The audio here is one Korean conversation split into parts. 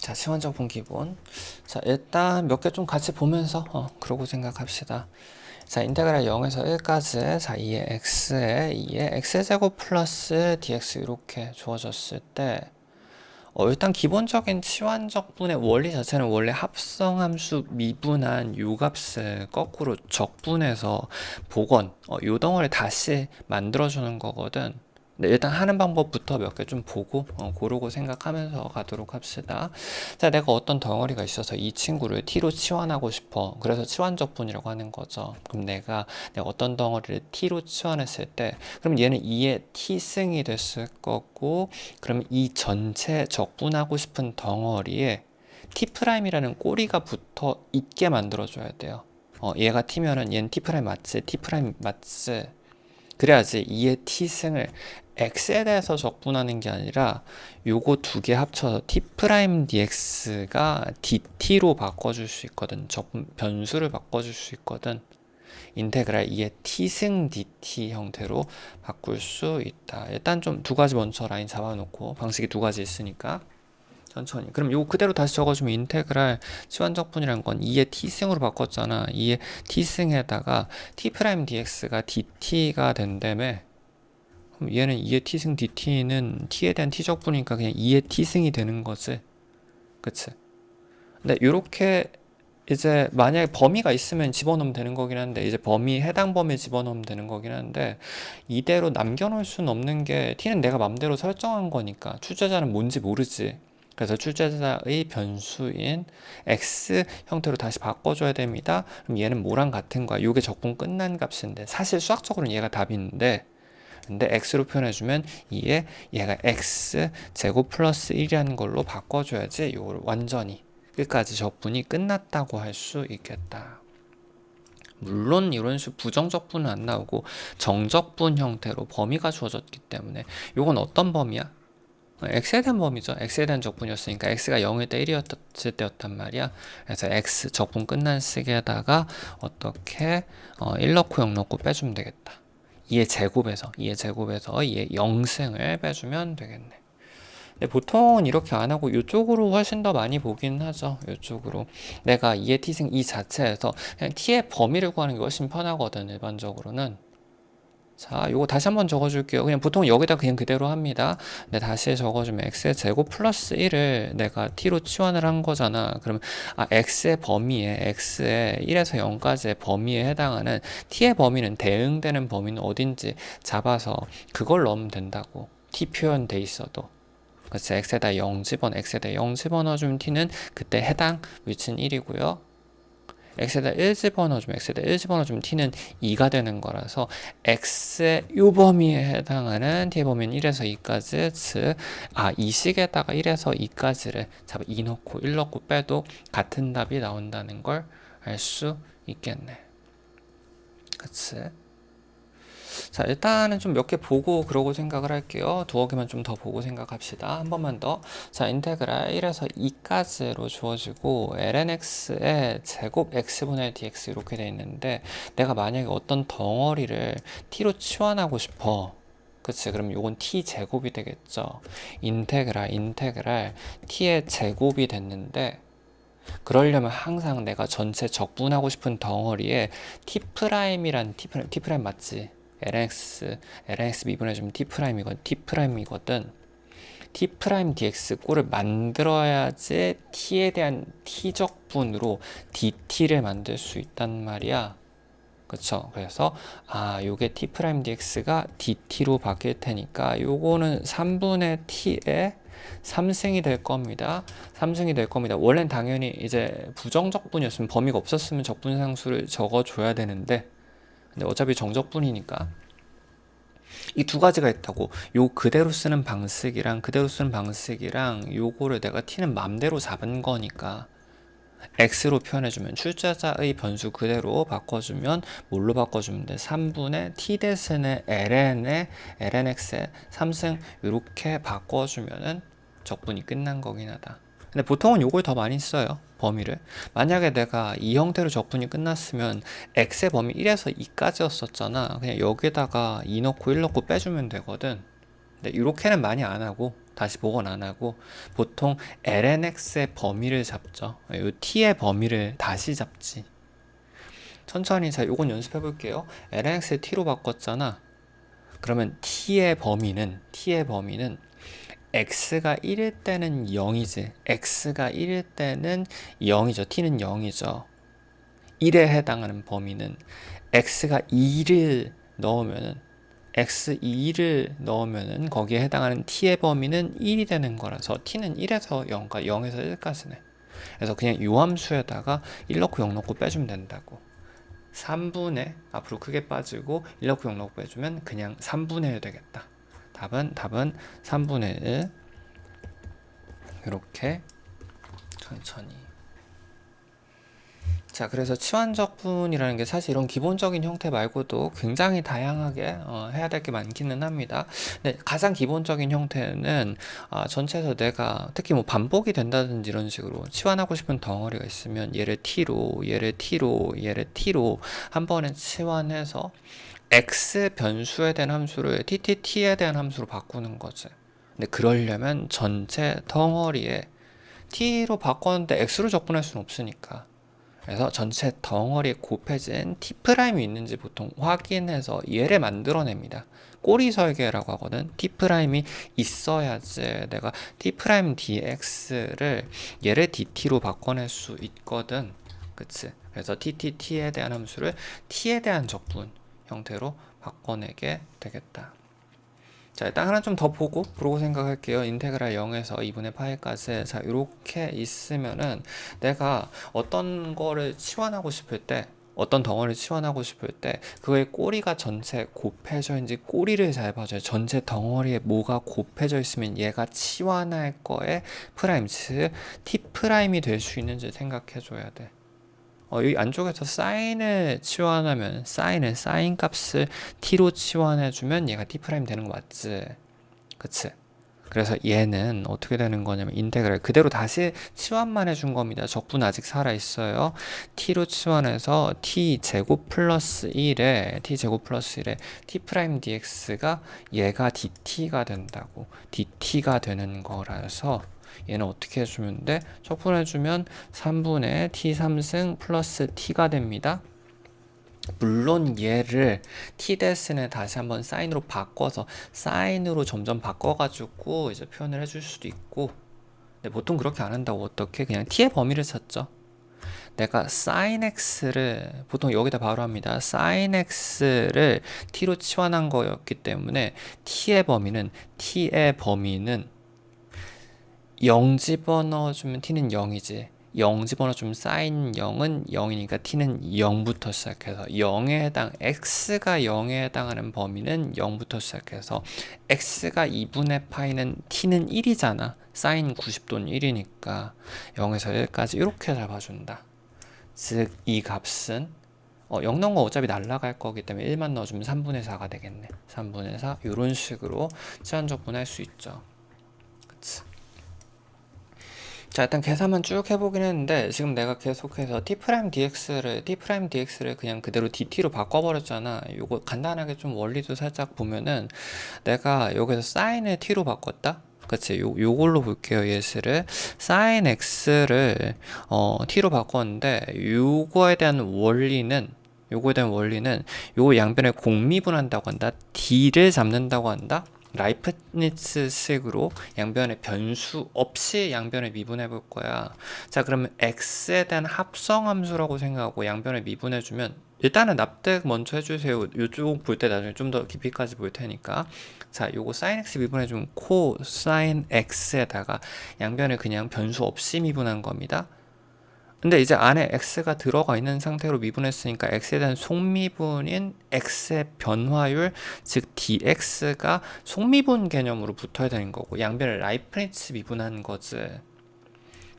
자, 시원적분 기본. 자, 일단 몇 개 좀 같이 보면서 그러고 생각합시다. 자, 인테그랄 0에서 1까지 자, 2의 x의 제곱 플러스 dx 이렇게 주어졌을 때 일단 기본적인 치환적분의 원리 자체는 원래 합성함수 미분한 요 값을 거꾸로 적분해서 복원, 요 덩어리 다시 만들어주는 거거든. 네, 일단 하는 방법부터 몇 개 좀 보고 고르고 생각하면서 가도록 합시다. 자, 내가 어떤 덩어리가 있어서 이 친구를 t로 치환하고 싶어. 그래서 치환적분이라고 하는 거죠. 그럼 내가 어떤 덩어리를 t로 치환했을 때 그럼 얘는 2의 t승이 됐을 거고, 그럼 이 전체 적분하고 싶은 덩어리에 T'이라는 꼬리가 붙어 있게 만들어줘야 돼요. 얘가 T면은 얘는 T' 맞지? T' 맞지? 그래야지 2의 T승을 X에 대해서 적분하는 게 아니라 요거 두 개 합쳐서 T' dx가 dt로 바꿔줄 수 있거든. 적분 변수를 바꿔줄 수 있거든. 인테그랄 2의 t승 dt 형태로 바꿀 수 있다. 일단 좀 두 가지 먼저 라인 잡아놓고, 방식이 두 가지 있으니까 천천히. 그럼 요거 그대로 다시 적어주면 인테그랄 치환적분이란 건 2의 t승으로 바꿨잖아. 2의 t승에다가 t' dx가 dt가 된다며. 그럼 얘는 2의 t승 dt는 t에 대한 t적분이니까 그냥 2의 t승이 되는 거지. 그치? 근데 요렇게 이제 만약에 범위가 있으면 집어넣으면 되는 거긴 한데, 이제 해당 범위에 집어넣으면 되는 거긴 한데, 이대로 남겨놓을 수는 없는 게 t는 내가 맘대로 설정한 거니까 출제자는 뭔지 모르지. 그래서 출제자의 변수인 x 형태로 다시 바꿔줘야 됩니다. 그럼 얘는 뭐랑 같은 거야? 요게 적분 끝난 값인데, 사실 수학적으로는 얘가 답인데, 근데 x로 표현해주면 얘가 x 제곱 플러스 1이라는 걸로 바꿔줘야지 요걸 완전히 끝까지 적분이 끝났다고 할 수 있겠다. 물론 이런 식으로 부정적분은 안 나오고 정적분 형태로 범위가 주어졌기 때문에 요건 어떤 범위야? x에 대한 범위죠. x에 대한 적분이었으니까 x가 0일 때 1이었을 때였단 말이야. 그래서 x 적분 끝난 식에다가 어떻게 1 넣고 0 넣고 빼주면 되겠다. 2의 제곱에서 2의 0승을 빼주면 되겠네. 근데 보통은 이렇게 안 하고 이쪽으로 훨씬 더 많이 보긴 하죠. 이쪽으로 내가 2의 t승 이 자체에서 그냥 t의 범위를 구하는 게 훨씬 편하거든, 일반적으로는. 자, 요거 다시 한번 적어줄게요. 그냥 보통 여기다 그냥 그대로 합니다. 근데 다시 적어주면 x의 제곱 플러스 1을 내가 t로 치환을 한 거잖아. 그러면 x의 범위에 x의 1에서 0까지의 범위에 해당하는 t의 범위는 대응되는 범위는 어딘지 잡아서 그걸 넣으면 된다고. t 표현돼 있어도. 그래서 x에다 0 집어넣어주면 t는 그때 해당 위치는 1이고요. x에다 1 집어넣어주면 t는 2가 되는 거라서 x의 요 범위에 해당하는 t의 범위는 1에서 2까지, 즉 이 식에다가 1에서 2까지를 잡아 2 넣고 1 넣고 빼도 같은 답이 나온다는 걸 알 수 있겠네. 그치? 자, 일단은 좀 몇 개 보고 그러고 생각을 할게요. 두어 개만 좀 더 보고 생각합시다. 한 번만 더. 자, 인테그랄 1에서 2까지로 주어지고 lnx의 제곱 x분의 dx 이렇게 돼 있는데, 내가 만약에 어떤 덩어리를 t로 치환하고 싶어. 그치? 그럼 요건 t 제곱이 되겠죠. 인테그랄 t의 제곱이 됐는데, 그러려면 항상 내가 전체 적분하고 싶은 덩어리에 T'이란 T' 맞지? lnx 미분해주면 T'이거든. T' dx 꼴을 만들어야지 T에 대한 T적분으로 dt를 만들 수 있단 말이야. 그쵸? 그래서 요게 T' dx가 dt로 바뀔 테니까 요거는 3분의 t에 3승이 될 겁니다. 3승이 될 겁니다. 원래는 당연히 이제 부정적분이었으면, 범위가 없었으면 적분상수를 적어줘야 되는데, 근데 어차피 정적분이니까 이 두 가지가 있다고. 요 그대로 쓰는 방식이랑 요거를 내가 t는 맘대로 잡은 거니까 x로 표현해주면, 출제자의 변수 그대로 바꿔주면 뭘로 바꿔주면 돼? 3분의 t 대신에 lnx의 3승 이렇게 바꿔주면은 적분이 끝난 거긴 하다. 근데 보통은 요걸 더 많이 써요, 범위를. 만약에 내가 이 형태로 적분이 끝났으면 x의 범위 1에서 2까지였었잖아. 그냥 여기다가 2 넣고 1 넣고 빼주면 되거든. 근데 이렇게는 많이 안 하고 다시 복원 안 하고 보통 lnx의 범위를 잡죠. 요 t의 범위를 다시 잡지. 천천히. 자, 요건 연습해 볼게요. lnx를 t로 바꿨잖아. 그러면 t의 범위는 x가 1일 때는 0이지. x가 1일 때는 0이죠. t는 0이죠. 1에 해당하는 범위는 x가 2를 넣으면은 x2를 넣으면은 거기에 해당하는 t의 범위는 1이 되는 거라서 t는 1에서 0과 0에서 1까지네. 그래서 그냥 요 함수에다가 1 넣고 0 넣고 빼주면 된다고. 3분의 앞으로 크게 빠지고 1 넣고 0 넣고 빼주면 그냥 3분의 1 되겠다. 답은 3분의 1. 이렇게 천천히. 자, 그래서 치환적분이라는 게 사실 이런 기본적인 형태 말고도 굉장히 다양하게 해야 될 게 많기는 합니다. 근데 가장 기본적인 형태는 전체에서 내가 특히 뭐 반복이 된다든지 이런 식으로 치환하고 싶은 덩어리가 있으면 얘를 t로 한 번에 치환해서 x 변수에 대한 함수를 t에 대한 함수로 바꾸는 거지. 근데 그러려면 전체 덩어리에 t로 바꿨는데 x로 적분할 수는 없으니까. 그래서 전체 덩어리에 곱해진 T'이 있는지 보통 확인해서 얘를 만들어냅니다. 꼬리 설계라고 하거든. T'이 있어야지 내가 T'dx를 얘를 dt로 바꿔낼 수 있거든. 그치? 그래서 T에 대한 함수를 T에 대한 적분 형태로 바꿔내게 되겠다. 자, 일단 하나 좀 더 보고 생각할게요. 인테그랄 0에서 2분의 파이까지. 자, 이렇게 있으면은 내가 어떤 거를 치환하고 싶을 때, 어떤 덩어리를 치환하고 싶을 때 그의 꼬리가 전체 곱해져 있는지 꼬리를 잘 봐줘요. 전체 덩어리에 뭐가 곱해져 있으면 얘가 치환할 거에 프라임, 즉 T'이 될 수 있는지 생각해 줘야 돼. 여기 안쪽에서 사인을 치환하면 사인 값을 t로 치환해주면 얘가 t' 되는 거 맞지? 그치? 그래서 얘는 어떻게 되는 거냐면 인테그랄 그대로 다시 치환만 해준 겁니다. 적분 아직 살아있어요. t로 치환해서 t제곱 플러스 1에 t' dx가 얘가 dt가 된다고. dt가 되는 거라서 얘는 어떻게 해주면 돼? 적분해주면 3분의 t3승 플러스 t가 됩니다. 물론 얘를 t-는 다시 한번 사인으로 바꿔서 사인으로 점점 바꿔가지고 이제 표현을 해줄 수도 있고, 근데 보통 그렇게 안 한다고. 어떻게? 그냥 t의 범위를 찾죠. 내가 sin x를 보통 여기다 바로 합니다. sin x를 t로 치환한 거였기 때문에 t의 범위는 0 집어넣어주면 t는 0이지. 0 집어넣어주면 sin 0은 0이니까 t는 0부터 시작해서 0에 해당, x가 0에 해당하는 범위는 0부터 시작해서 x가 2분의 파이는 t는 1이잖아. sin 90도는 1이니까 0에서 1까지 이렇게 잡아준다. 즉 이 값은 0 넣은 거 어차피 날라갈 거기 때문에 1만 넣어주면 3분의 4가 되겠네. 3분의 4 이런 식으로 치환적분할 수 있죠. 그치? 자, 일단 계산만 쭉 해보긴 했는데 지금 내가 계속해서 T'dx를 그냥 그대로 dt로 바꿔버렸잖아. 요거 간단하게 좀 원리도 살짝 보면은 내가 여기서 sin을 t로 바꿨다? 그치? 요걸로 볼게요. 예시를 sin x를 t로 바꿨는데 요거에 대한 원리는 요 양변을 공미분한다고 한다. d를 잡는다고 한다. 라이프니츠식으로 양변의 변수 없이 양변을 미분해 볼 거야. 자, 그러면 x에 대한 합성함수라고 생각하고 양변을 미분해 주면 일단은 납득 먼저 해주세요. 이쪽 볼 때 나중에 좀 더 깊이까지 볼 테니까. 자, 요거 sin x 미분해 주면 코사인 x에다가 양변을 그냥 변수 없이 미분한 겁니다. 근데 이제 안에 x가 들어가 있는 상태로 미분했으니까 x에 대한 속미분인 x의 변화율, 즉 dx가 속미분 개념으로 붙어야 되는 거고, 양변을 라이프니츠 미분한 거지.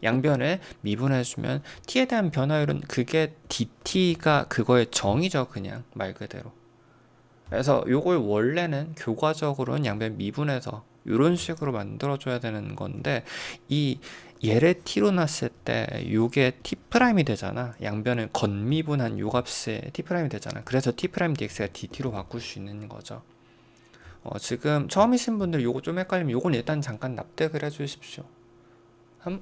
양변을 미분해주면 t에 대한 변화율은 그게 dt가 그거의 정의죠. 그냥 말 그대로. 그래서 요걸 원래는 교과적으로는 양변 미분해서 이런 식으로 만들어줘야 되는 건데, 얘를 t로 놨을 때 요게 t'이 되잖아. 양변을 건미분한 요 값이 t'이 되잖아. 그래서 t' dx가 dt로 바꿀 수 있는 거죠. 지금 처음이신 분들 요거 좀 헷갈리면 요건 일단 잠깐 납득을 해주십시오.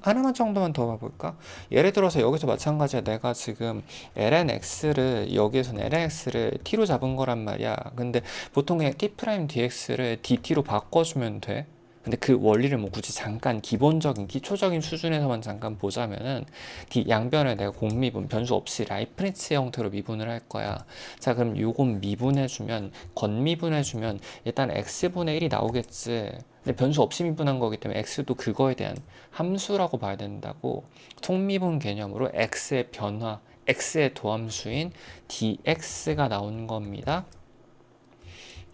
하나만 정도만 더 봐볼까? 예를 들어서 여기서 마찬가지야. 내가 지금 lnx를 여기에서는 lnx를 t로 잡은 거란 말이야. 근데 보통 그냥 t'dx를 dt로 바꿔주면 돼. 근데 그 원리를 뭐 굳이 잠깐 기본적인 기초적인 수준에서만 잠깐 보자면은 양변을 내가 공미분 변수 없이 라이프니츠 형태로 미분을 할 거야. 자, 그럼 요건 미분해주면 건미분해주면 일단 x분의 1이 나오겠지. 근데 변수 없이 미분한 거기 때문에 x도 그거에 대한 함수라고 봐야 된다고. 통미분 개념으로 x의 변화, x의 도함수인 dx가 나오는 겁니다.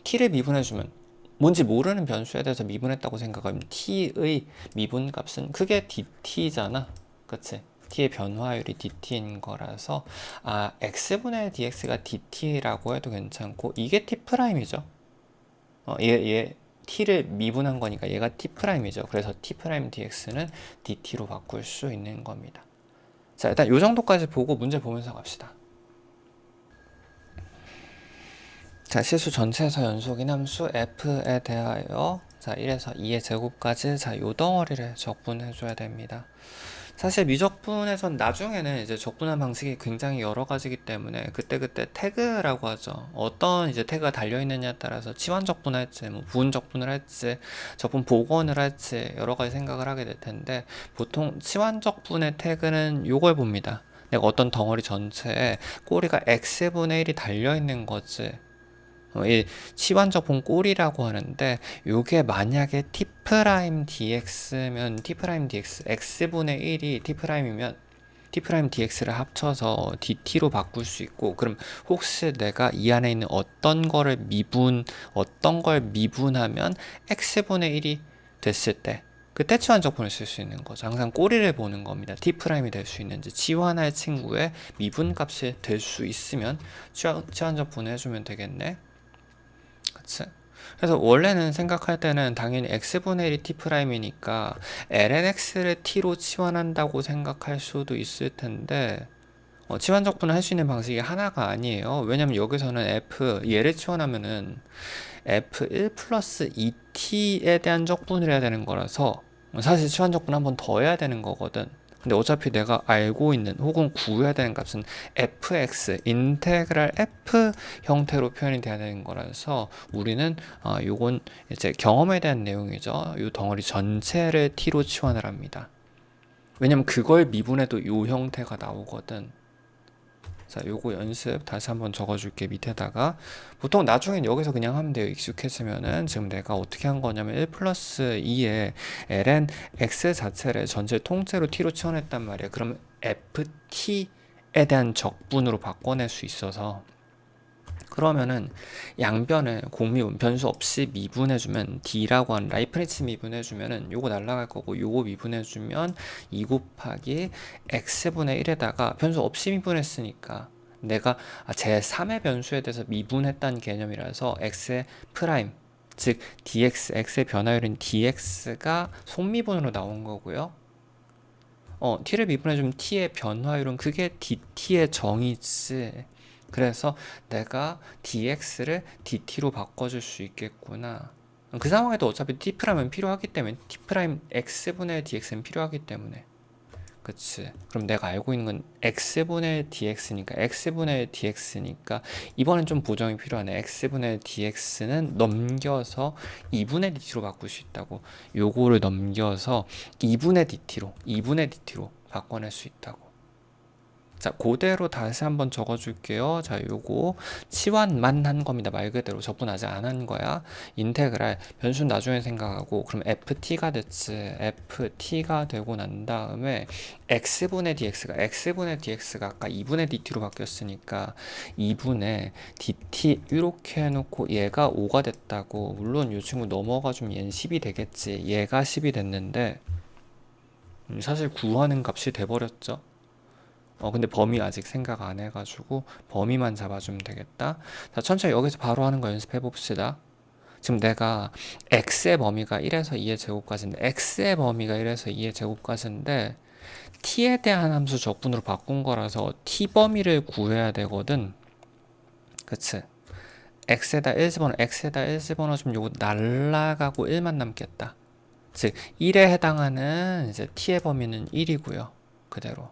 t를 미분해주면 뭔지 모르는 변수에 대해서 미분했다고 생각하면 t의 미분값은 크게 dt잖아. 그치? t의 변화율이 dt인 거라서 x분의 dx가 dt라고 해도 괜찮고 이게 t'이죠. 얘 t를 미분한 거니까 얘가 t'이죠. 그래서 t' dx는 dt로 바꿀 수 있는 겁니다. 자, 일단 요 정도까지 보고 문제 보면서 갑시다. 자, 실수 전체에서 연속인 함수 f에 대하여 자 1에서 2의 제곱까지 자 요 덩어리를 적분해 줘야 됩니다. 사실 미적분에선 나중에는 이제 적분한 방식이 굉장히 여러 가지이기 때문에 그때그때 태그라고 하죠. 어떤 이제 태그가 달려있느냐에 따라서 치환 적분을 할지 뭐 부분 적분을 할지 적분 복원을 할지 여러 가지 생각을 하게 될 텐데 보통 치환 적분의 태그는 요걸 봅니다. 내가 어떤 덩어리 전체에 꼬리가 x분의 1이 달려있는 거지. 이 치환적분 꼴이라고 하는데 요게 만약에 t'dx면 t'dx x분의 1이 t'이면 t'dx를 합쳐서 dt로 바꿀 수 있고 그럼 혹시 내가 이 안에 있는 어떤 걸 미분하면 x분의 1이 됐을 때 그때 치환적분을 쓸 수 있는 거죠. 항상 꼬리를 보는 겁니다. t'이 될 수 있는지 치환할 친구의 미분값이 될 수 있으면 치환적분을 해주면 되겠네. 그치? 그래서 원래는 생각할 때는 당연히 x분의 1이 t'이니까 lnx를 t로 치환한다고 생각할 수도 있을 텐데 치환적분을 할 수 있는 방식이 하나가 아니에요. 왜냐면 여기서는 얘를 치환하면은 f1 플러스 2t에 대한 적분을 해야 되는 거라서 사실 치환적분 한 번 더 해야 되는 거거든. 근데 어차피 내가 알고 있는 혹은 구해야 되는 값은 fx, 인테그랄 f 형태로 표현이 돼야 되는 거라서 우리는 요건 이제 경험에 대한 내용이죠. 요 덩어리 전체를 t로 치환을 합니다. 왜냐면 그걸 미분해도 요 형태가 나오거든. 자, 요거 연습 다시 한번 적어줄게. 밑에다가 보통 나중엔 여기서 그냥 하면 돼요. 익숙해지면은 지금 내가 어떻게 한 거냐면 1 플러스 2에 ln x 자체를 전체 통째로 t로 치환했단 말이야. 그럼 ft에 대한 적분으로 바꿔낼 수 있어서 그러면은 양변을 공미분 변수 없이 미분해주면 d라고 하는 라이프니츠 미분해주면은 요거 날라갈 거고 요거 미분해주면 2 곱하기 x분의 1에다가 변수 없이 미분했으니까 내가 제3의 변수에 대해서 미분했다는 개념이라서 x의 프라임 즉 dx, x의 변화율인 dx가 속미분으로 나온 거고요. t를 미분해주면 t의 변화율은 그게 dt의 정의지. 그래서 내가 dx를 dt로 바꿔줄 수 있겠구나. 그 상황에도 어차피 t'은 필요하기 때문에 t' x분의 dx는 필요하기 때문에 그치. 그럼 내가 알고 있는 건 x분의 dx니까 이번엔 좀 보정이 필요하네. x분의 dx는 넘겨서 2분의 dt로 바꿀 수 있다고. 요거를 넘겨서 2분의 dt로 바꿔낼 수 있다고. 자, 그대로 다시 한번 적어줄게요. 자, 요거 치환만 한 겁니다. 말 그대로 적분 아직 안 한 거야. 인테그랄 변수는 나중에 생각하고 그럼 ft가 됐지. ft가 되고 난 다음에 x분의 dx가 아까 2분의 dt로 바뀌었으니까 2분의 dt 이렇게 해놓고 얘가 5가 됐다고. 물론 이 친구 넘어가주면 얘는 10이 되겠지. 얘가 10이 됐는데 사실 구하는 값이 돼버렸죠. 근데 범위 아직 생각 안 해가지고 범위만 잡아주면 되겠다. 자, 천천히 여기서 바로 하는 거 연습해 봅시다. 지금 내가 x의 범위가 1에서 2의 제곱까지인데 x의 범위가 1에서 2의 제곱까지인데 t에 대한 함수 적분으로 바꾼 거라서 t 범위를 구해야 되거든. 그치? x에다 1 집어넣어, x에다 1 집어넣어주면 요거 날라가고 1만 남겠다. 즉 1에 해당하는 이제 t의 범위는 1이고요. 그대로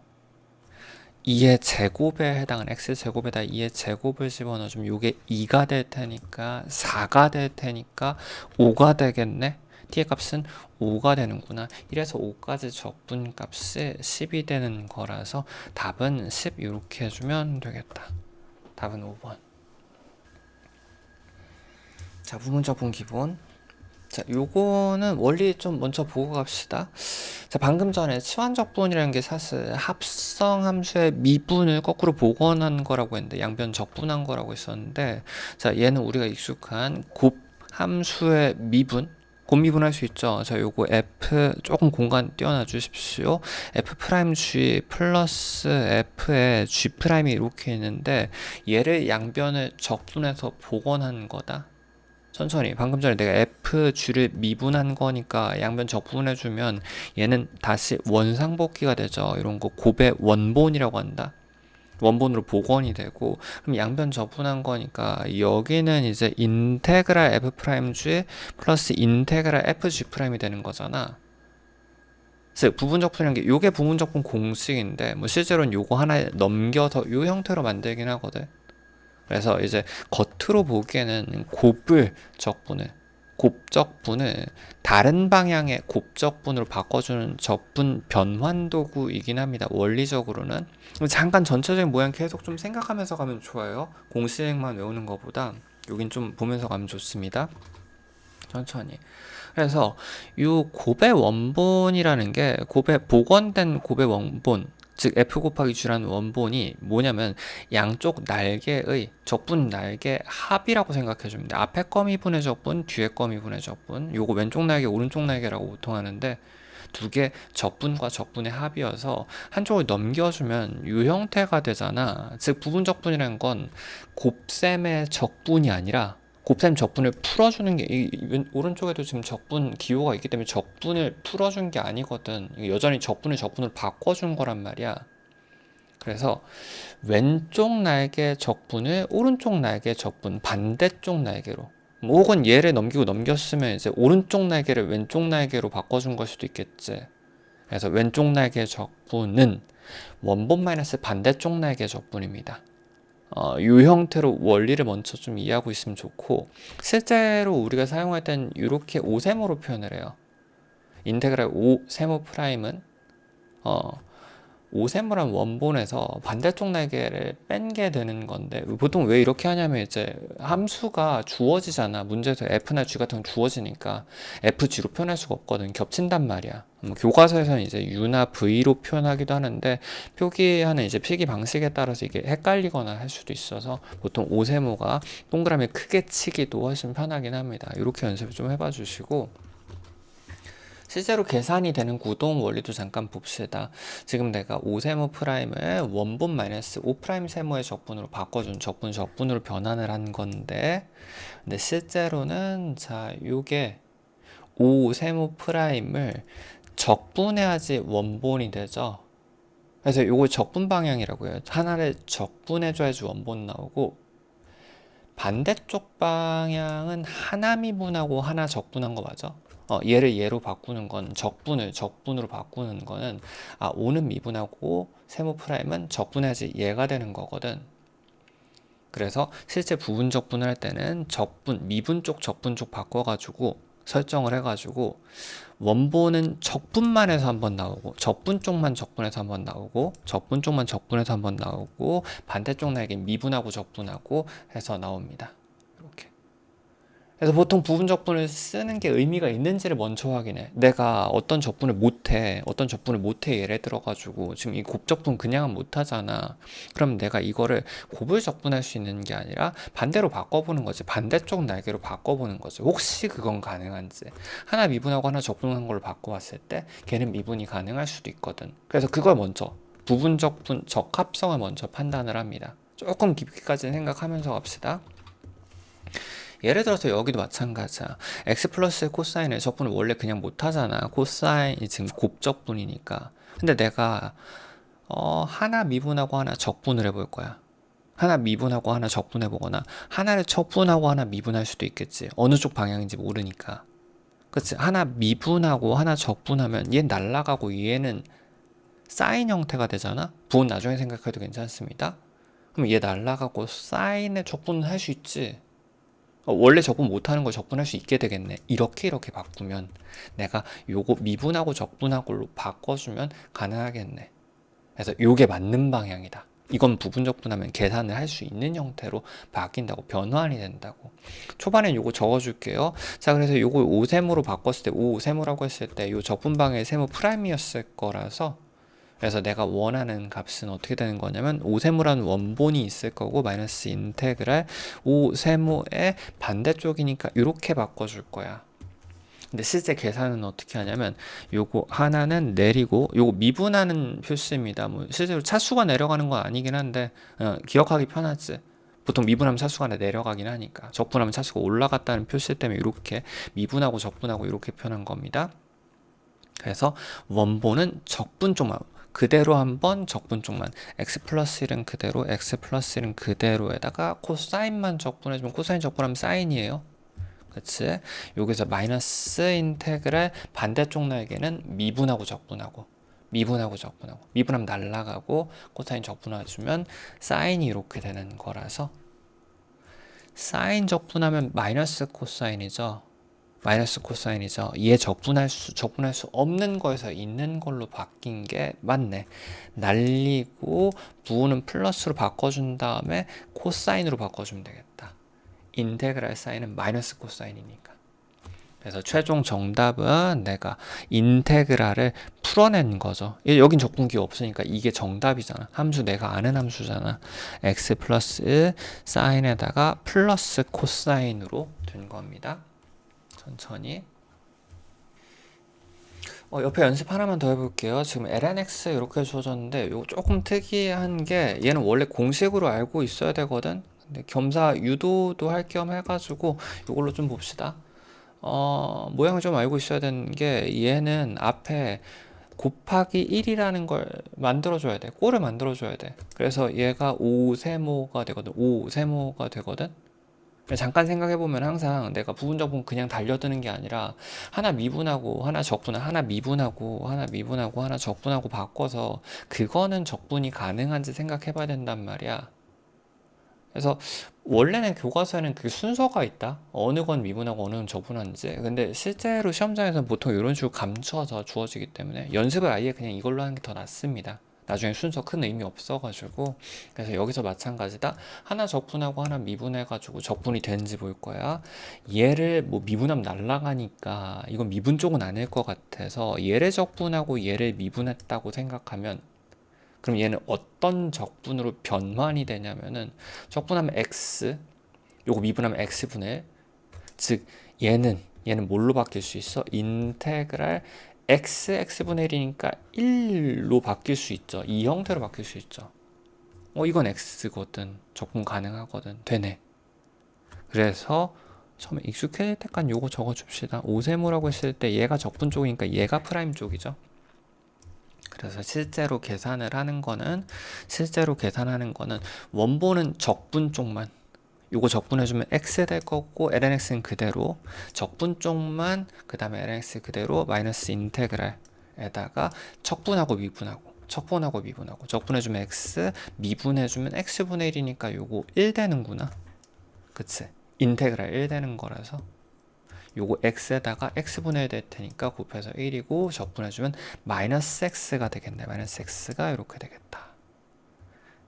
2의 제곱에 해당하는 x제곱에다 2의 제곱을 집어넣어주면 요게 2가 될 테니까 4가 될 테니까 5가 되겠네. t의 값은 5가 되는구나. 1에서 5까지 적분값이 10이 되는 거라서 답은 10 이렇게 해주면 되겠다. 답은 5번. 자, 부분적분 기본. 자, 요거는 원리 좀 먼저 보고 갑시다. 자, 방금 전에 치환적분이라는 게 사실 합성 함수의 미분을 거꾸로 복원한 거라고 했는데, 양변 적분한 거라고 했었는데, 자, 얘는 우리가 익숙한 곱 함수의 미분, 곱미분할 수 있죠. 자, 요거 f 조금 공간 띄워놔 주십시오. f 프라임 g 플러스 f의 g 프라임이 이렇게 있는데, 얘를 양변을 적분해서 복원한 거다. 천천히. 방금 전에 내가 fg를 미분한 거니까 양변 적분해주면 얘는 다시 원상복귀가 되죠. 이런 거 곱의 원본이라고 한다. 원본으로 복원이 되고, 그럼 양변 적분한 거니까 여기는 이제 인테그랄 f'g 플러스 인테그랄 fg'이 되는 거잖아. 즉 부분적분이라는 게 요게 부분적분 공식인데, 뭐 실제로는 요거 하나 넘겨서 요 형태로 만들긴 하거든. 그래서 이제 겉으로 보기에는 곱적분을 다른 방향의 곱적분으로 바꿔주는 적분 변환 도구이긴 합니다. 원리적으로는. 잠깐 전체적인 모양 계속 좀 생각하면서 가면 좋아요. 공식만 외우는 것보다 여긴 좀 보면서 가면 좋습니다. 천천히. 그래서 이 곱의 원본이라는 게 복원된 곱의 원본, 즉 f 곱하기 g라는 원본이 뭐냐면 양쪽 날개의 적분 날개 합이라고 생각해 주면 돼. 앞에 거 미분의 적분, 뒤에 거 미분의 적분. 요거 왼쪽 날개, 오른쪽 날개라고 보통 하는데, 두 개 적분과 적분의 합이어서 한쪽을 넘겨주면 이 형태가 되잖아. 즉 부분적분이라는 건 곱셈의 적분이 아니라 곱셈 적분을 풀어주는 게, 오른쪽에도 지금 적분 기호가 있기 때문에 적분을 풀어준 게 아니거든. 여전히 적분을 바꿔준 거란 말이야. 그래서 왼쪽 날개 적분을 오른쪽 날개 적분, 반대쪽 날개로, 뭐 혹은 얘를 넘겼으면 이제 오른쪽 날개를 왼쪽 날개로 바꿔준 걸 수도 있겠지. 그래서 왼쪽 날개 적분은 원본 마이너스 반대쪽 날개 적분입니다. 이 형태로 원리를 먼저 좀 이해하고 있으면 좋고, 실제로 우리가 사용할 땐 이렇게 5세모로 표현을 해요. 인테그랄 5세모 프라임은 5세모란 원본에서 반대쪽 날개를 뺀게 되는 건데, 보통 왜 이렇게 하냐면 이제 함수가 주어지잖아. 문제에서 f나 g 같은 건 주어지니까 fg로 표현할 수가 없거든. 겹친단 말이야. 교과서에서는 이제 u나 v로 표현하기도 하는데, 표기하는 이제 필기 방식에 따라서 이게 헷갈리거나 할 수도 있어서 보통 5세모가 동그라미 크게 치기도 훨씬 편하긴 합니다. 이렇게 연습을 좀 해봐 주시고, 실제로 계산이 되는 구동 원리도 잠깐 봅시다. 지금 내가 5세모 프라임을 원본 마이너스 5 프라임 세모의 적분으로 바꿔준 적분으로 변환을 한 건데, 근데 실제로는 자, 요게 5세모 프라임을 적분해야지 원본이 되죠. 그래서 요걸 적분 방향이라고 해요. 하나를 적분해줘야지 원본 나오고, 반대쪽 방향은 하나 미분하고 하나 적분한 거 맞아? 얘를 얘로 바꾸는 건, 적분으로 바꾸는 거는 5는 미분하고 세모 프라임은 적분해야지 얘가 되는 거거든. 그래서 실제 부분 적분을 할 때는 미분 쪽 적분 쪽 바꿔가지고 설정을 해가지고, 원본은 적분만 해서 한번 나오고, 적분 쪽만 적분해서 한번 나오고, 적분 쪽만 적분해서 한번 나오고, 반대쪽 날개 미분하고 적분하고 해서 나옵니다. 이렇게. 그래서 보통 부분 적분을 쓰는 게 의미가 있는지를 먼저 확인해. 내가 어떤 적분을 못해 예를 들어가지고 지금 이 곱적분 그냥은 못하잖아. 그럼 내가 이거를 곱을 적분할 수 있는 게 아니라 반대로 바꿔보는 거지. 반대쪽 날개로 바꿔보는 거지. 혹시 그건 가능한지. 하나 미분하고 하나 적분한 걸로 바꿔왔을 때 걔는 미분이 가능할 수도 있거든. 그래서 그걸 먼저, 부분 적분 적합성을 먼저 판단을 합니다. 조금 깊게까지 생각하면서 갑시다. 예를 들어서 여기도 마찬가지야. x 플러스 코사인의 적분을 원래 그냥 못하잖아. 코사인이 지금 곱적분이니까. 근데 내가 하나 미분하고 하나 적분을 해볼 거야. 하나 미분하고 하나 적분해 보거나 하나를 적분하고 하나 미분할 수도 있겠지. 어느 쪽 방향인지 모르니까. 그치? 하나 미분하고 하나 적분하면 얘 날라가고 얘는 사인 형태가 되잖아? 부분 나중에 생각해도 괜찮습니다. 그럼 얘 날라가고 사인의 적분은 할 수 있지. 원래 적분 못하는 걸 적분할 수 있게 되겠네. 이렇게 바꾸면 내가 요거 미분하고 적분하고로 바꿔주면 가능하겠네. 그래서 요게 맞는 방향이다. 이건 부분 적분하면 계산을 할 수 있는 형태로 바뀐다고, 변환이 된다고. 초반엔 요거 적어줄게요. 자, 그래서 요거 5세모로 바꿨을 때, 5세모라고 했을 때 요 적분방의 세모 프라임이었을 거라서, 그래서 내가 원하는 값은 어떻게 되는 거냐면 5세모라는 원본이 있을 거고 마이너스 인테그랄 5세모의 반대쪽이니까 이렇게 바꿔줄 거야. 근데 실제 계산은 어떻게 하냐면 요거 하나는 내리고 요거 미분하는 표시입니다. 뭐 실제로 차수가 내려가는 건 아니긴 한데 기억하기 편하지. 보통 미분하면 차수가 내려가긴 하니까. 적분하면 차수가 올라갔다는 표시 때문에 이렇게 미분하고 적분하고 이렇게 표현한 겁니다. 그래서 원본은 적분 쪽만 그대로 한번 적분 쪽만 x 플러스 1은 그대로 x 플러스 1은 그대로에다가 코사인만 적분해주면 코사인 적분하면 사인이에요. 그치? 여기서 마이너스 인테그랄 반대쪽 날개는 미분하고 적분하고 미분하면 날라가고 코사인 적분해주면 사인이 이렇게 되는 거라서 사인 적분하면 마이너스 코사인이죠. 얘 적분할 수 없는 거에서 있는 걸로 바뀐 게 맞네. 날리고 부호는 플러스로 바꿔준 다음에 코사인으로 바꿔주면 되겠다. 인테그랄 사인은 마이너스 코사인이니까. 그래서 최종 정답은 내가 인테그랄을 풀어낸 거죠. 여긴 적분기 없으니까 이게 정답이잖아. 함수 내가 아는 함수잖아. x 플러스 사인에다가 플러스 코사인으로 된 겁니다. 천천히. 옆에 연습 하나만 더 해볼게요. 지금 lnx 이렇게 주어졌는데 이거 조금 특이한 게 얘는 원래 공식으로 알고 있어야 되거든. 근데 겸사 유도도 할 겸 해가지고 이걸로 좀 봅시다. 모양을 좀 알고 있어야 되는 게 얘는 앞에 곱하기 1이라는 걸 만들어줘야 돼. 꼴을 만들어줘야 돼. 그래서 얘가 5세모가 되거든. 5세모가 되거든. 잠깐 생각해보면 항상 내가 부분적분 그냥 달려드는 게 아니라 하나 미분하고 하나 적분하고 하나 미분하고 하나 미분하고 하나 적분하고 바꿔서 그거는 적분이 가능한지 생각해봐야 된단 말이야. 그래서 원래는 교과서에는 그 순서가 있다. 어느 건 미분하고 어느 건 적분하는지. 근데 실제로 시험장에서는 보통 이런 식으로 감춰서 주어지기 때문에 연습을 아예 그냥 이걸로 하는 게 더 낫습니다. 나중에 순서 큰 의미 없어가지고. 그래서 여기서 마찬가지다. 하나 적분하고 하나 미분해가지고 적분이 되는지 볼 거야. 얘를 뭐 미분하면 날라가니까 이건 미분 쪽은 아닐 것 같아서 얘를 적분하고 얘를 미분했다고 생각하면, 그럼 얘는 어떤 적분으로 변환이 되냐면은 적분하면 x, 요거 미분하면 x분의, 즉 얘는 뭘로 바뀔 수 있어? 인테그랄 x분의 1이니까 1로 바뀔 수 있죠. 이 형태로 바뀔 수 있죠. 이건 x거든. 적분 가능하거든. 되네. 그래서 처음에 익숙해질 때까지 요거 적어줍시다. 5세모라고 했을 때 얘가 적분 쪽이니까 얘가 프라임 쪽이죠. 그래서 실제로 계산하는 거는 원본은 적분 쪽만, 요거 적분해주면 x 될 거고 lnx는 그대로 적분 쪽만, 그 다음에 lnx 그대로 마이너스 인테그랄에다가 척분하고 미분하고 적분해주면 x, 미분해주면 x분의 1이니까 요거 1 되는구나. 그치? 인테그랄 1 되는 거라서 요거 x에다가 x분의 1 될 테니까 곱해서 1이고 적분해주면 마이너스 x가 되겠네. 마이너스 x가 이렇게 되겠다.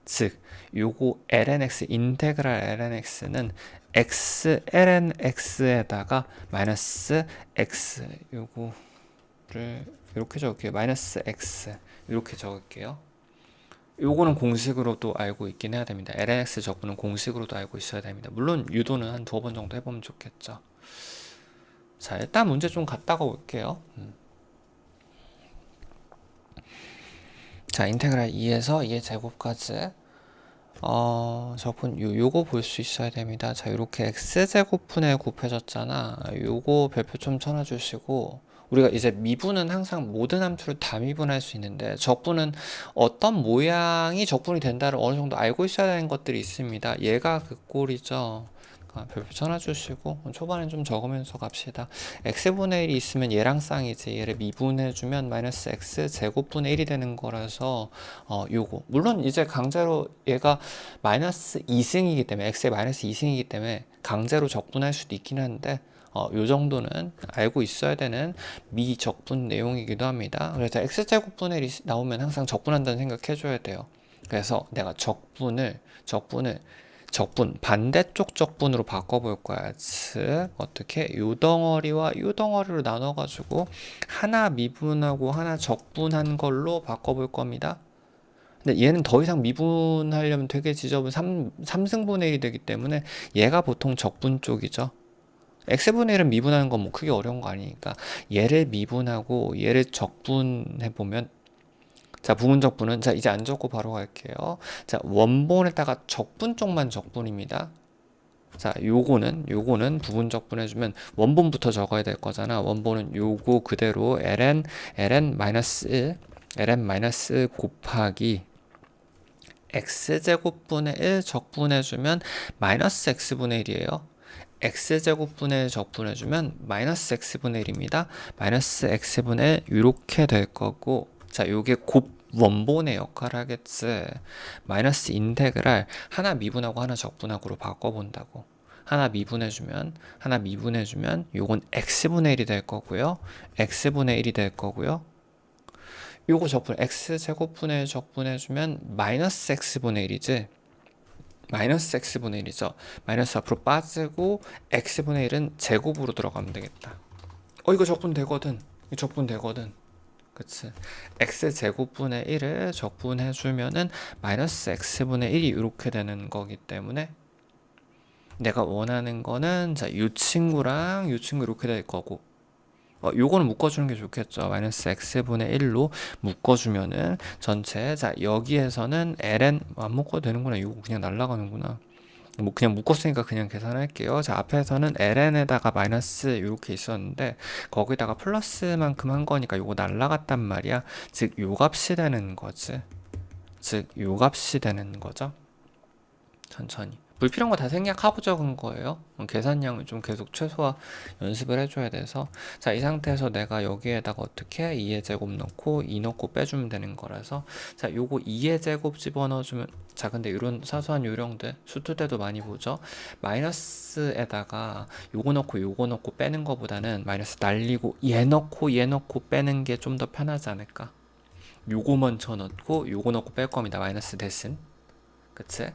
즉 요거 lnx 인테그랄 lnx는 x ln x에다가 마이너스 x, 요거를 이렇게 적을게요. 마이너스 x 이렇게 적을게요. 요거는 공식으로도 알고 있긴 해야 됩니다. lnx 적분은 공식으로도 알고 있어야 됩니다. 물론 유도는 한 2번 정도 해보면 좋겠죠. 자, 일단 문제 좀 갔다가 올게요. 자, 인테그랄 2에서 2의 제곱까지 적분 요거 볼 수 있어야 됩니다. 자, 요렇게 x제곱분에 곱해졌잖아. 요거 별표 좀 쳐놔주시고 우리가 이제 미분은 항상 모든 함수를 다 미분할 수 있는데 적분은 어떤 모양이 적분이 된다를 어느 정도 알고 있어야 되는 것들이 있습니다. 얘가 그 꼴이죠. 별표 쳐놔주시고 초반엔 좀 적으면서 갑시다. x분의 1이 있으면 얘랑 쌍이지. 얘를 미분해주면 마이너스 x 제곱분의 1이 되는 거라서 요거 물론 이제 강제로 얘가 마이너스 2승이기 때문에 x의 마이너스 2승이기 때문에 강제로 적분할 수도 있긴 한데 요 정도는 알고 있어야 되는 미적분 내용이기도 합니다. 그래서 x제곱분의 1이 나오면 항상 적분한다는 생각해줘야 돼요. 그래서 내가 적분 반대쪽 적분으로 바꿔볼 거야. 즉 어떻게 요 덩어리와 요 덩어리로 나눠가지고 하나 미분하고 하나 적분한 걸로 바꿔볼 겁니다. 근데 얘는 더 이상 미분하려면 되게 지저분 3승분의 1이 되기 때문에 얘가 보통 적분 쪽이죠. x분의 1은 미분하는 건 뭐 크게 어려운 거 아니니까 얘를 미분하고 얘를 적분해보면 자, 부분적분은 자 이제 안 적고 바로 갈게요. 자, 원본에다가 적분 쪽만 적분입니다. 자, 요거는 부분적분 해주면 원본부터 적어야 될 거잖아. 원본은 요거 그대로 ln 곱하기 x제곱분의 1 적분해주면 마이너스 x분의 1이에요. x제곱분의 1 적분해주면 마이너스 x분의 1입니다. 마이너스 x분의 1 이렇게 될 거고 자, 요게 원본의 역할을 하겠지. 마이너스 인테그랄 하나 미분하고 하나 적분하고로 바꿔본다고. 하나 미분해주면 요건 x분의 1이 될 거고요. x분의 1이 될 거고요. 요거 x제곱분의 1 적분해주면 마이너스 x분의 1이지. 마이너스 x분의 1이죠. 마이너스 앞으로 빠지고 x분의 1은 제곱으로 들어가면 되겠다. 이거 적분되거든. 그치? x제곱분의 1을 적분해주면은 마이너스 x분의 1이 이렇게 되는 거기 때문에 내가 원하는 거는 자, 이 친구랑 이 친구 이렇게 될 거고 요거는 묶어주는 게 좋겠죠. 마이너스 x분의 1로 묶어주면은 전체 자 여기에서는 ln 안 묶어도 되는구나. 이거 그냥 날아가는구나. 뭐 그냥 묶었으니까 그냥 계산할게요. 자, 앞에서는 ln에다가 마이너스 이렇게 있었는데 거기다가 플러스만큼 한 거니까 요거 날라갔단 말이야. 즉 요 값이 되는 거지. 천천히. 불필요한 거 다 생략하고 적은 거예요. 계산량을 좀 계속 최소화 연습을 해줘야 돼서 자, 이 상태에서 내가 여기에다가 어떻게 2의 제곱 넣고 2 넣고 빼주면 되는 거라서 자, 요거 2의 제곱 집어넣어주면 자, 근데 이런 사소한 요령들 수투 때도 많이 보죠. 마이너스에다가 요거 넣고 빼는 거보다는 마이너스 날리고 얘 넣고 빼는 게 좀 더 편하지 않을까. 요거 먼저 넣고 요거 넣고 뺄 겁니다. 마이너스 대신. 그치?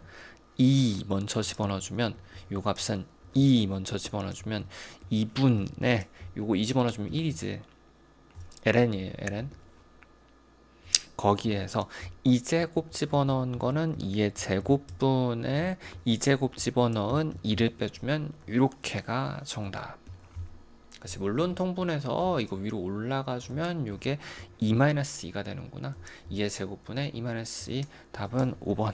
2 먼저 집어넣어주면 요 값은 2 먼저 집어넣어주면 2분의 요거 2 집어넣어주면 1이지. ln이에요. ln. 거기에서 2제곱 집어넣은 거는 2의 제곱분에 2제곱 집어넣은 2를 빼주면 이렇게가 정답. 그치? 물론 통분해서 이거 위로 올라가주면 요게 2-2가 되는구나. 2의 제곱분에 2-2 답은 5번.